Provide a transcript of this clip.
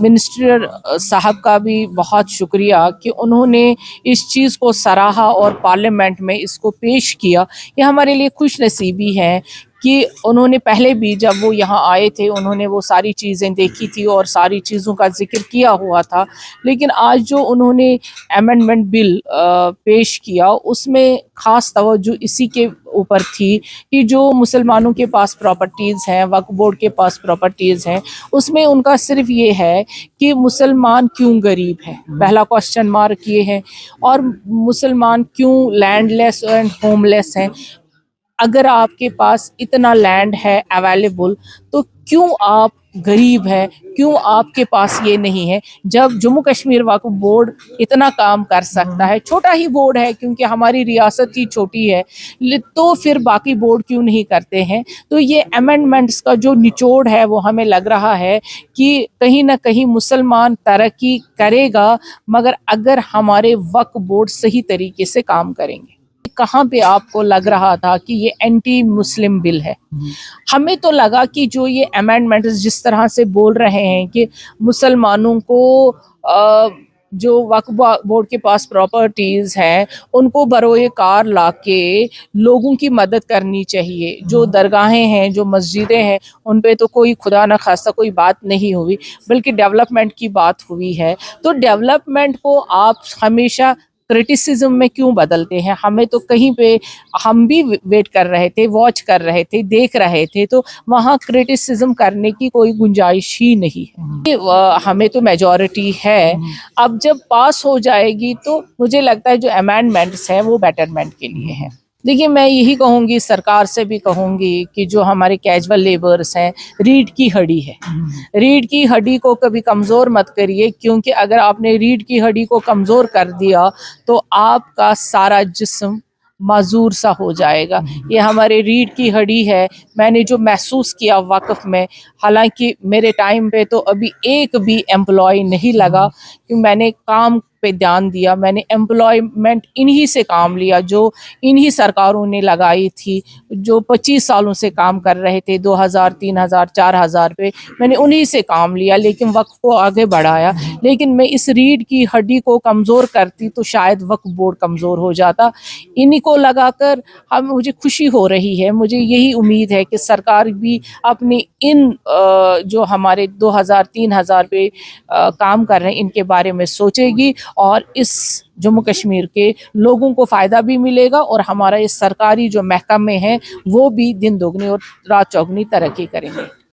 Minister साहब का भी बहुत शुक्रिया कि उन्होंने इस चीज़ को सराहा और पार्लियामेंट में इसको पेश किया। ये हमारे लिए खुश नसीबी है कि उन्होंने पहले भी जब वो यहाँ आए थे उन्होंने वो सारी चीज़ें देखी थी और सारी चीज़ों का जिक्र किया हुआ था, लेकिन आज जो उन्होंने अमेंडमेंट बिल पेश किया उसमें ख़ास तवज्जो इसी के ऊपर थी कि जो मुसलमानों के पास प्रॉपर्टीज़ हैं, वक्फ बोर्ड के पास प्रॉपर्टीज़ हैं, उसमें उनका सिर्फ ये है कि मुसलमान क्यों गरीब हैं, पहला क्वेश्चन मार्क ये है। और मुसलमान क्यों लैंडलेस एंड होमलेस हैं। अगर आपके पास इतना लैंड है अवेलेबल तो क्यों आप गरीब हैं, क्यों आपके पास ये नहीं है। जब जम्मू कश्मीर वक्फ बोर्ड इतना काम कर सकता है, छोटा ही बोर्ड है क्योंकि हमारी रियासत ही छोटी है, तो फिर बाकी बोर्ड क्यों नहीं करते हैं। तो ये अमेंडमेंट्स का जो निचोड़ है वो हमें लग रहा है कि कहीं ना कहीं मुसलमान तरक्की करेगा, मगर अगर हमारे वक्फ बोर्ड सही तरीके से काम करेंगे। कहाँ पे आपको लग रहा था कि ये एंटी मुस्लिम बिल है? हमें तो लगा कि जो ये अमेंडमेंट्स जिस तरह से बोल रहे हैं कि मुसलमानों को जो वक्फ बोर्ड के पास प्रॉपर्टीज़ हैं उनको बरोए कार लाके लोगों की मदद करनी चाहिए। जो दरगाहें हैं, जो मस्जिदें हैं, उन पे तो कोई खुदा न खास्ता कोई बात नहीं हुई, बल्कि डेवलपमेंट की बात हुई है। तो डेवलपमेंट को आप हमेशा क्रिटिसिज्म में क्यों बदलते हैं? हमें तो कहीं पे हम भी वेट कर रहे थे, वॉच कर रहे थे, देख रहे थे, तो वहाँ क्रिटिसिज्म करने की कोई गुंजाइश ही नहीं है। हमें तो मेजॉरिटी है, अब जब पास हो जाएगी तो मुझे लगता है जो अमेंडमेंट्स हैं वो बेटरमेंट के लिए हैं। देखिए, मैं यही कहूँगी, सरकार से भी कहूँगी कि जो हमारे कैजुअल लेबर्स हैं, रीढ़ की हड्डी है, रीढ़ की हड्डी को कभी कमज़ोर मत करिए, क्योंकि अगर आपने रीढ़ की हड्डी को कमज़ोर कर दिया तो आपका सारा जिस्म माजूर सा हो जाएगा। ये हमारे रीढ़ की हड्डी है। मैंने जो महसूस किया वक़्फ़ में, हालांकि मेरे टाइम पे तो अभी एक भी एम्प्लॉय नहीं लगा, क्योंकि मैंने काम पे ध्यान दिया, मैंने एम्प्लॉयमेंट इन्हीं से काम लिया जो इन्हीं सरकारों ने लगाई थी, जो 25 सालों से काम कर रहे थे 2000, 3000, 4000 पे, मैंने उन्हीं से काम लिया, लेकिन वक्फ को आगे बढ़ाया। लेकिन मैं इस रीढ़ की हड्डी को कमज़ोर करती तो शायद वक्फ बोर्ड कमज़ोर हो जाता। इन्हीं को लगाकर मुझे खुशी हो रही है, मुझे यही उम्मीद है कि सरकार भी अपनी इन जो हमारे 2000, 3000 पे काम कर रहे हैं इनके बारे में सोचेगी, और इस जम्मू कश्मीर के लोगों को फ़ायदा भी मिलेगा और हमारा ये सरकारी जो महकमे हैं वो भी दिन दोगुनी और रात चौगुनी तरक्की करेंगे।